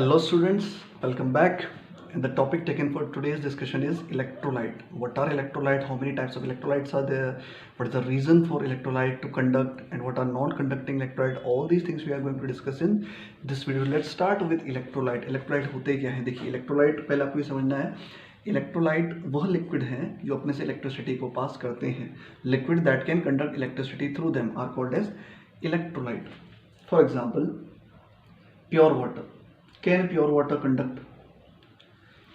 Hello students, welcome back. And the topic taken for today's discussion is electrolyte. What are electrolyte? How many types of electrolytes are there? What is the reason for electrolyte to conduct and what are non-conducting electrolyte? All these things we are going to discuss in this video. Let's start with electrolyte. Electrolyte होते क्या हैं? देखिए electrolyte पहले आपको ये समझना है. Electrolyte वह लिक्विड हैं जो अपने से इलेक्ट्रिसिटी को पास करते हैं. Liquid that can conduct electricity through them are called as electrolyte. For example pure water. Can pure water conduct?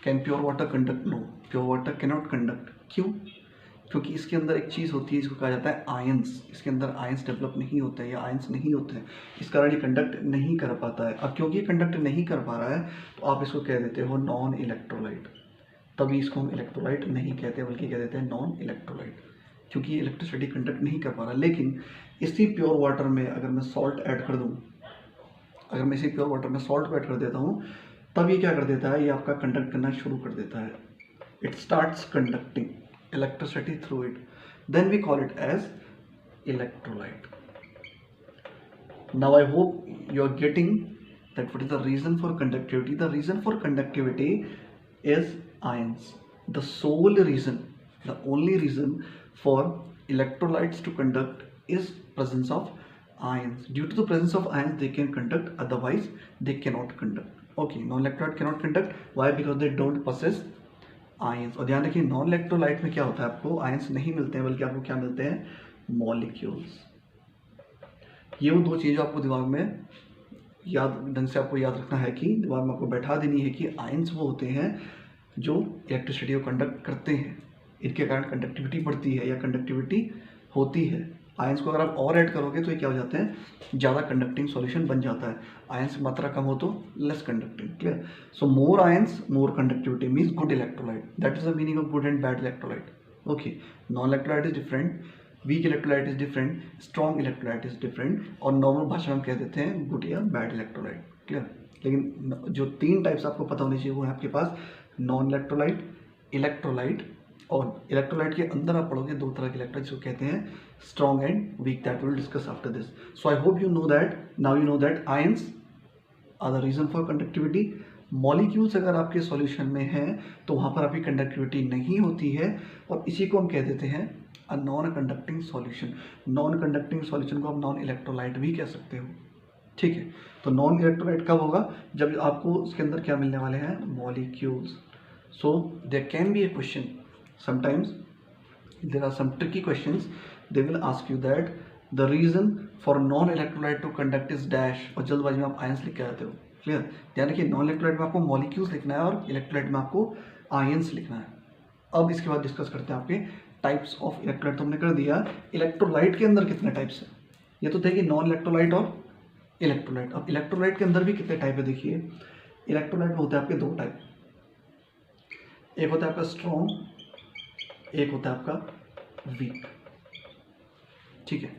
Can pure water conduct? No. Pure water cannot conduct. क्यों? क्योंकि इसके अंदर एक चीज़ होती है जिसको कहा जाता है आयंस. इसके अंदर आयंस डेवलप नहीं होते हैं या आयंस नहीं होते हैं, इस कारण ये कंडक्ट नहीं कर पाता है. अब क्योंकि ये कंडक्ट नहीं कर पा रहा है तो आप इसको कह देते हो नॉन इलेक्ट्रोलाइट. तभी इसको हम इलेक्ट्रोलाइट नहीं कहते बल्कि कह देते हैं नॉन इलेक्ट्रोलाइट, क्योंकि ये इलेक्ट्रिसिटी कंडक्ट नहीं कर पा रहा. लेकिन इसी प्योर वाटर में अगर मैं सॉल्ट ऐड कर दूँ, अगर मैं इसी प्योर वाटर में सॉल्ट को ऐड कर देता हूँ, तब ये क्या कर देता है, ये आपका कंडक्ट करना शुरू कर देता है. It starts conducting electricity through it. Then we call it as electrolyte. Now I hope you are getting that what is the reason for conductivity. The reason for conductivity is ions. The sole reason, the only reason for electrolytes to conduct is presence of ions. Due to the presence of ions they can conduct, otherwise they cannot conduct. Okay, non-electrolyte cannot conduct. Why? Because they don't possess ions. और ध्यान रखिए non electrolyte में क्या होता है, आपको ions नहीं मिलते हैं बल्कि आपको क्या मिलते हैं, मॉलिक्यूल्स. ये वो दो चीज़ आपको दिमाग में याद ढंग से आपको याद रखना है कि दिमाग में आपको बैठा देनी है कि आयंस वो होते हैं जो इलेक्ट्रिसिटी को कंडक्ट करते हैं. इनके कारण कंडक्टिविटी बढ़ती है या कंडक्टिविटी होती है. आयंस को अगर आप और ऐड करोगे तो ये क्या हो जाते हैं, ज़्यादा कंडक्टिंग सॉल्यूशन बन जाता है. आयंस की मात्रा कम हो तो less conducting. Clear? So more ions more conductivity means good electrolyte. That is the meaning of good and bad electrolyte. Okay, non electrolyte is different, weak electrolyte is different, strong electrolyte is different, और normal भाषा में हम कह देते हैं good या bad electrolyte. Clear? लेकिन जो तीन टाइप्स आपको पता होनी चाहिए वो है आपके पास नॉन इलेक्ट्रोलाइट, इलेक्ट्रोलाइट, और इलेक्ट्रोलाइट के अंदर आप पढ़ोगे दो तरह के इलेक्ट्रोलाइट जिसको कहते हैं strong and weak. That will discuss after this. So I hope you know that. Now you know that ions are the reason for conductivity. Molecules अगर आपके सॉल्यूशन में हैं तो वहाँ पर आपकी कंडक्टिविटी नहीं होती है, और इसी को हम कह देते हैं a non conducting solution. Non conducting solution को आप नॉन इलेक्ट्रोलाइट भी कह सकते हो. ठीक है, तो नॉन इलेक्ट्रोलाइट कब होगा, जब आपको उसके अंदर क्या मिलने वाले हैं, molecules. So there can be a question. Sometimes there are some tricky questions. They will ask you that the reason for non-electrolyte to conduct is dash, और जल्दबाजी में आप आयंस लिख के आते हो. क्लियर? ध्यान रखिए नॉन इलेक्ट्रोलाइट में आपको मॉलिक्यूल्स लिखना है और इलेक्ट्रोलाइट में आपको आयंस लिखना है. अब इसके बाद डिस्कस करते हैं आपके टाइप्स ऑफ इलेक्ट्रोलाइट. तो हमने कर दिया इलेक्ट्रोलाइट के अंदर कितने टाइप्स हैं. ये तो थे कि नॉन इलेक्ट्रोलाइट और इलेक्ट्रोलाइट. अब इलेक्ट्रोलाइट के अंदर भी कितने टाइप है देखिए. इलेक्ट्रोलाइट में होते हैं आपके दो टाइप. एक होता है आपका स्ट्रॉन्ग, एक होता है आपका वीक. ठीक है,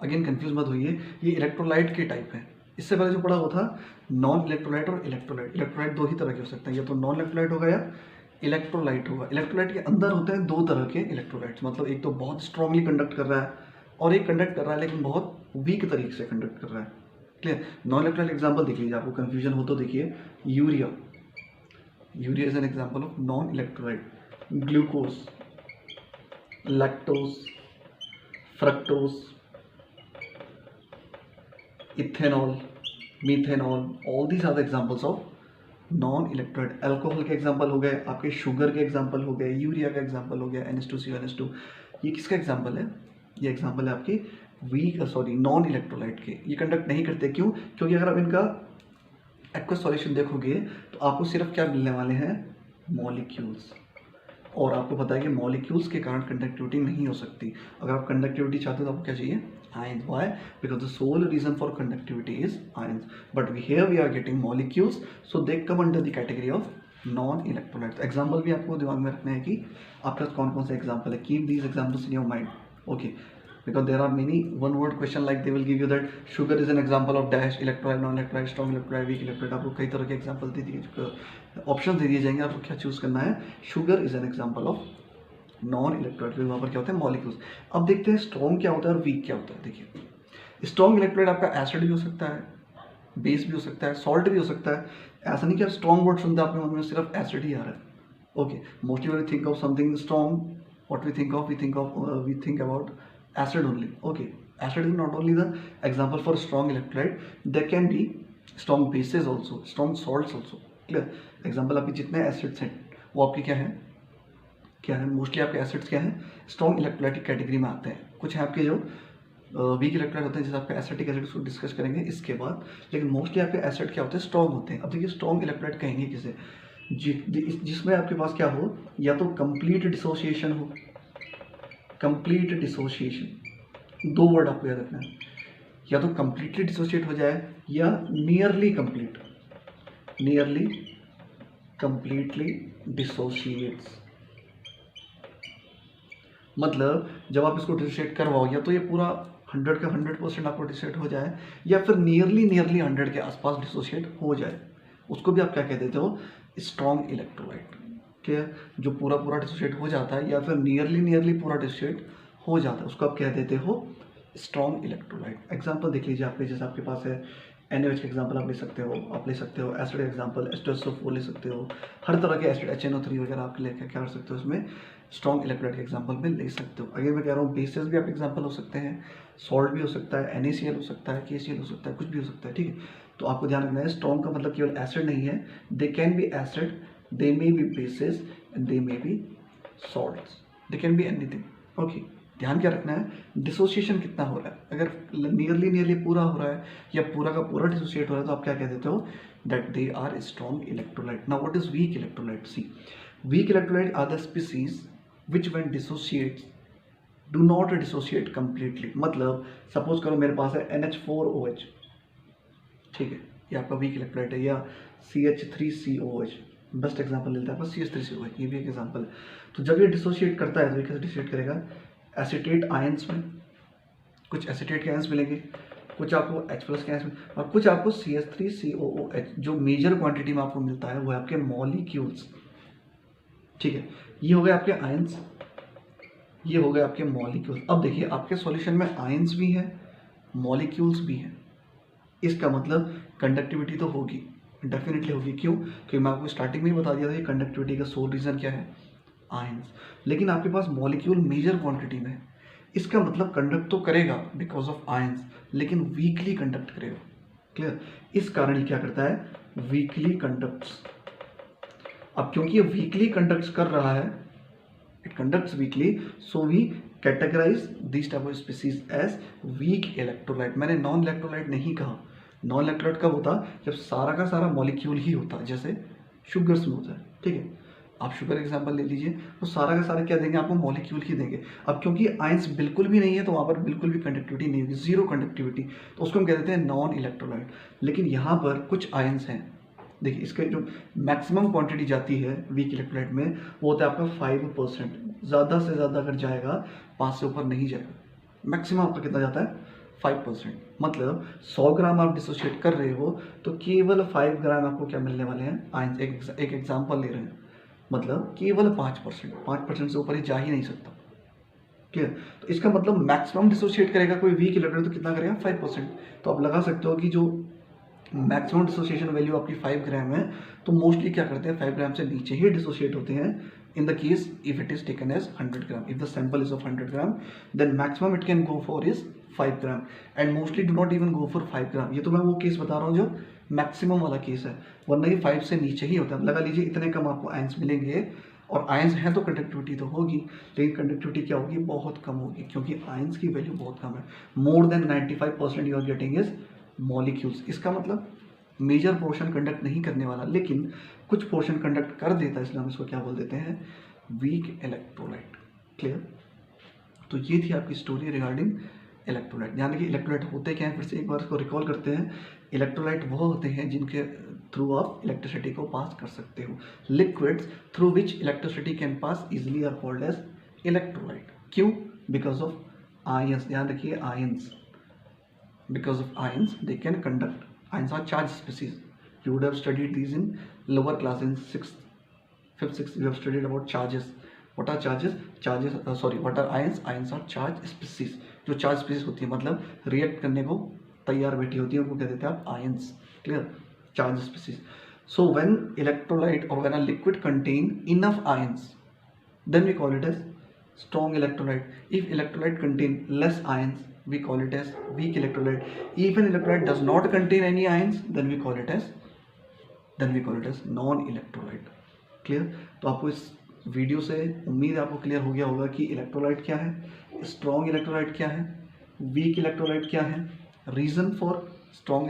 अगेन कंफ्यूज मत होइए, ये इलेक्ट्रोलाइट के टाइप है. इससे पहले जो पढ़ा वो था नॉन इलेक्ट्रोलाइट और इलेक्ट्रोलाइट. इलेक्ट्रोलाइट दो ही तरह के हो सकते हैं, या तो नॉन इलेक्ट्रोलाइट होगा या इलेक्ट्रोलाइट होगा. इलेक्ट्रोलाइट के अंदर होते हैं दो तरह के इलेक्ट्रोलाइट्स. मतलब एक तो बहुत स्ट्रांगली कंडक्ट कर रहा है और एक कंडक्ट कर रहा है लेकिन बहुत वीक तरीके से कंडक्ट कर रहा है. क्लियर? नॉन इलेक्ट्रोलाइट एग्जाम्पल देख लीजिए, आपको कन्फ्यूजन हो तो देखिए urea. Urea is an example of non electrolyte. Glucose, lactose, fructose, ethanol, methanol, all these are the examples of non electrolyte. Alcohol के एग्जांपल हो गए, आपके शुगर के एग्जांपल हो गए, यूरिया का एग्जांपल हो गया, NH2CO, ये किसका एग्जांपल है, ये एग्जांपल है आपके नॉन इलेक्ट्रोलाइट के. ये कंडक्ट नहीं करते. क्यों? क्योंकि अगर आप इनका एक्वस सॉल्यूशन देखोगे तो आपको सिर्फ क्या मिलने वाले हैं, मॉलिक्यूल्स. और आपको पता है कि मॉलिक्यूल्स के कारण कंडक्टिविटी नहीं हो सकती. अगर आप कंडक्टिविटी चाहते हो तो आपको क्या चाहिए, ions. Why? Because the sole reason for conductivity is ions. But here we are getting molecules, so they come under the category of non electrolyte. Example भी आपको दिमाग में रखना है कि आपके पास कौन कौन से एग्जाम्पल है. Keep these examples in your mind. Okay, because there are many one word question like they will give you that sugar is an example of dash, electrolyte, non electrolyte, strong electrolyte, weak electrolyte. आपको कई तरह के example दे दिए, option दे दिए जाएंगे, आपको क्या choose करना है. Sugar is an example of non electrolyte. वहाँ पर क्या होता है, मॉलिक्यूल्स. अब देखते हैं स्ट्रॉन्ग क्या होता है और वीक क्या होता है. देखिए स्ट्रॉन्ग इलेक्ट्रोलाइट आपका एसिड भी हो सकता है, बेस भी हो सकता है, सॉल्ट भी हो सकता है। ऐसा नहीं कि आप स्ट्रॉन्ग वर्ड सुनते हैं आपके मन में सिर्फ एसिड ही आ रहा है। Okay, mostly when we think of something strong, what we think about acid only. Okay, acid is not only the example for strong electrolyte, there can be strong bases also, strong salts also. Clear? Example आपके जितने acids हैं वो आपके क्या है mostly आपके acids क्या हैं, स्ट्रॉन्ग इलेक्ट्रोलाइट कैटेगरी में आते हैं। कुछ है आपके जो वीक इलेक्ट्रोलाइट होते हैं, जैसे आपके एसिटिक एसिड, उसको डिस्कस करेंगे इसके बाद। लेकिन मोस्टली आपके एसिड क्या होते हैं, स्ट्रॉन्ग होते हैं। अब देखिए स्ट्रॉन्ग इलेक्ट्रोलाइट कहेंगे किसे, जिसमें आपके पास क्या हो, या तो कंप्लीट डिसोसिएशन हो, कंप्लीट डिसोसिएशन, दो वर्ड आपको याद रखना है, या तो कंप्लीटली डिसोसिएट हो जाए या नियरली कंप्लीटली डिसोसिएट्स। मतलब जब आप इसको डिसोसिएट करवाओ, या तो ये पूरा 100 का 100% आपको डिसोसिएट हो जाए, या फिर नियरली 100 के आसपास डिसोसिएट हो जाए, उसको भी आप क्या कह देते हो, स्ट्रॉन्ग इलेक्ट्रोलाइट। क्या, जो पूरा डिसोसिएट हो जाता है या फिर नियरली पूरा डिसोसिएट हो जाता है, उसको आप कह देते हो स्ट्रॉन्ग इलेक्ट्रोलाइट। एग्जांपल देख लीजिए आपके, जैसे आपके पास है NaOH का एग्जांपल आप ले सकते हो, एसिड एग्जांपल H2SO4 ले सकते हो, हर तरह के एसिड HNO3 वगैरह आप लेकर क्या कर सकते हो, इसमें स्ट्रॉन्ग इलेक्ट्रोलाइट के एग्जांपल में ले सकते हो। अगर मैं कह रहा हूँ बेसिस भी आप एग्जांपल हो सकते हैं, सॉल्ट भी हो सकता है, NaCl हो सकता है, KCl हो सकता है, कुछ भी हो सकता है, ठीक है। तो आपको ध्यान रखना है, स्ट्रॉन्ग का मतलब केवल एसिड नहीं है, they can be acid, they may be basis and they may be salts, they can be anything. Okay, ध्यान क्या रखना है, डिसोसिएशन कितना हो रहा है। अगर नियरली पूरा हो रहा है या पूरा का पूरा डिसोसिएट हो रहा है, तो आप क्या कह देते हो, that they are strong electrolyte. Now what is weak electrolyte? See, weak electrolyte are the species which when dissociates do not dissociate completely. मतलब सपोज करो मेरे पास है NH4OH, ठीक है, ये आपका वीक इलेक्ट्रोलाइट है, या CH3COH, बेस्ट एग्जांपल लेते हैं आपका CH3COH, ये भी एक एग्जांपल है। तो जब ये डिसोसिएट करता है तो ये कैसे डिसोसिएट करेगा, एसिटेट आयंस में, कुछ एसिटेट के आयंस मिलेंगे, कुछ आपको H+ के आयंस में, और कुछ आपको CH3COOH, जो मेजर क्वांटिटी में आपको मिलता है वो है आपके मॉलिक्यूल्स, ठीक है। ये हो गए आपके आयंस, ये हो गए आपके मॉलिक्यूल्स। अब देखिए आपके सॉल्यूशन में आयंस भी है, मॉलिक्यूल्स भी हैं, इसका मतलब कंडक्टिविटी तो होगी, डेफिनेटली होगी। क्यों? क्योंकि मैं आपको स्टार्टिंग में ही बता दिया था कि कंडक्टिविटी का सोल रीजन क्या है, आयंस। लेकिन आपके पास मॉलिक्यूल मेजर क्वांटिटी में है, इसका मतलब कंडक्ट तो करेगा बिकॉज ऑफ आयंस, लेकिन वीकली कंडक्ट करेगा। क्लियर? इस कारण ये क्या करता है, वीकली कंडक्ट्स। अब क्योंकि ये वीकली कंडक्ट्स कर रहा है, it conducts weakly, so we categorise this type of species as weak electrolyte. मैंने नॉन इलेक्ट्रोलाइट नहीं कहा। नॉन इलेक्ट्रोलाइट कब होता, जब सारा का सारा मॉलिक्यूल ही होता, जैसे शुगर्स में होता है, ठीक है। आप शुगर एग्जांपल ले लीजिए, तो सारा का सारा क्या देंगे आपको, मॉलिक्यूल ही देंगे। अब क्योंकि आयंस बिल्कुल भी नहीं है, तो वहाँ पर बिल्कुल भी कंडक्टिविटी नहीं होगी, जीरो कंडक्टिविटी, तो उसको हम कह देते हैं नॉन इलेक्ट्रोलाइट। लेकिन यहाँ पर कुछ आयंस हैं, देखिए इसके जो मैक्सिमम क्वांटिटी जाती है वीक इलेक्ट्रोलाइट में, वो होता है आपका 5%। ज़्यादा से ज़्यादा अगर जाएगा 5 से ऊपर नहीं जाएगा, मैक्सिमम आपका कितना जाता है, 5%। मतलब 100 ग्राम आप डिसोसिएट कर रहे हो तो केवल 5 ग्राम आपको क्या मिलने वाले हैं, आयंस। एक एग्जाम्पल ले रहे हैं, मतलब केवल 5% से ऊपर ही जा ही नहीं सकता। क्लियर? तो इसका मतलब मैक्सिमम डिसोसिएट करेगा कोई वीक इलेक्ट्रोलाइट तो कितना करेगा, 5%। तो आप लगा सकते हो कि जो मैक्सिमम डिसोसिएशन वैल्यू आपकी 5 ग्राम है, तो मोस्टली क्या करते हैं 5 ग्राम से नीचे ही डिसोसिएट होते हैं। In the case if it is taken as 100 gram, if the sample is of 100 gram, then maximum it can go for is 5 gram, and mostly do not even go for 5 gram. ये तो मैं वो case बता रहा हूँ जो maximum वाला case है, वरना ये 5 से नीचे ही होता है। लगा लीजिए इतने कम आपको आयंस मिलेंगे, और आयंस हैं तो कंडक्टिविटी तो होगी, लेकिन कंडक्टिविटी क्या होगी, बहुत कम होगी, क्योंकि आयंस की वैल्यू बहुत कम है। More than 95% you are getting is molecules. इसका मतलब मेजर पोर्शन कंडक्ट नहीं करने वाला, लेकिन कुछ पोर्शन कंडक्ट कर देता है, इसलिए हम इसको क्या बोल देते हैं, वीक इलेक्ट्रोलाइट। क्लियर? तो ये थी आपकी स्टोरी रिगार्डिंग इलेक्ट्रोलाइट। ध्यान रखिए इलेक्ट्रोलाइट होते क्या हैं, फिर से एक बार इसको रिकॉल करते हैं। इलेक्ट्रोलाइट वो होते हैं जिनके थ्रू आप इलेक्ट्रिसिटी को पास कर सकते हो। Liquids through which electricity can pass easily are called as electrolyte. क्यों? Because of ions. ध्यान रखिए ions, because of ions they can conduct. Ions are charged species. You would have studied these in lower class in 6th 5th 6th. You have studied about charges. What are charges? What are ions? Ions are charged species. जो charged species होती है मतलब react करने को तैयार बैठी होती है उनको क्या देते हैं आप, ions. Clear, charge species. So when electrolyte or when a liquid contain enough ions, then we call it as strong electrolyte. If electrolyte contain less ions, we call it as weak electrolyte. If an electrolyte does not contain any ions, then we call it as non electrolyte. Clear. तो आपको इस video से उम्मीद है आपको clear हो गया होगा कि इलेक्ट्रोलाइट क्या है, स्ट्रॉन्ग इलेक्ट्रोलाइट क्या है, वीक इलेक्ट्रोलाइट क्या है, reason for strong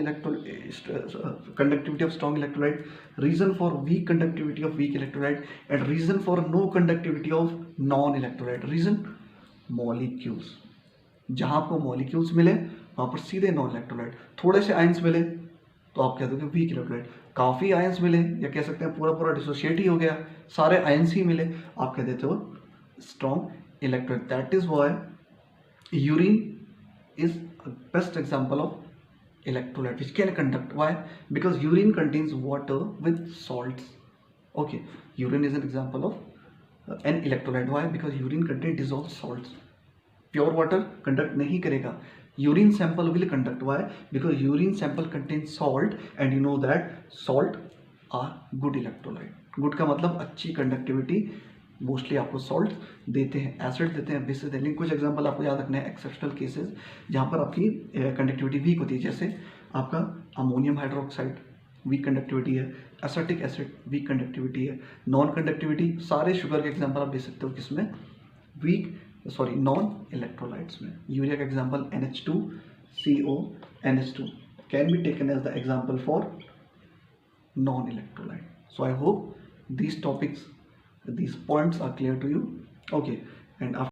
conductivity of strong electrolyte, reason for weak conductivity of weak electrolyte, and reason for no conductivity of non electrolyte. reason, molecules. जहां आपको मॉलिक्यूल्स मिले वहां पर सीधे नॉन इलेक्ट्रोलाइट. थोड़े से आयंस मिले तो आप कह दोगे वीक इलेक्ट्रोलाइट. काफ़ी आयंस मिले या कह सकते हैं पूरा डिसोशिएट ही हो गया, सारे आयंस ही मिले, आप कह देते हो strong electrolyte. That is why urine is best example of electrolyte which can conduct. Why? Because urine contains water with salts. Okay, urine is an example of an electrolyte. Why? Because urine contains dissolved salts. Pure water conduct नहीं करेगा, urine sample will conduct. Why? Because urine sample contains salt, and you know that salt are good electrolyte. good का मतलब अच्छी conductivity. Mostly आपको salt देते हैं, acid देते हैं, बेसिस देते हैं. कुछ एग्जांपल आपको याद रखना है, एक्सेप्शनल केसेस जहाँ पर आपकी कंडक्टिविटी वीक होती है, जैसे आपका अमोनियम हाइड्रोक्साइड वीक कंडक्टिविटी है, एसिटिक एसिड वीक कंडक्टिविटी है, नॉन कंडक्टिविटी सारे शुगर के एग्जांपल आप दे सकते हो किसमें, नॉन इलेक्ट्रोलाइट्स में. यूरिया का example NH2CO NH2 can be taken as the example for non electrolyte. So I hope these points are clear to you. Okay, and after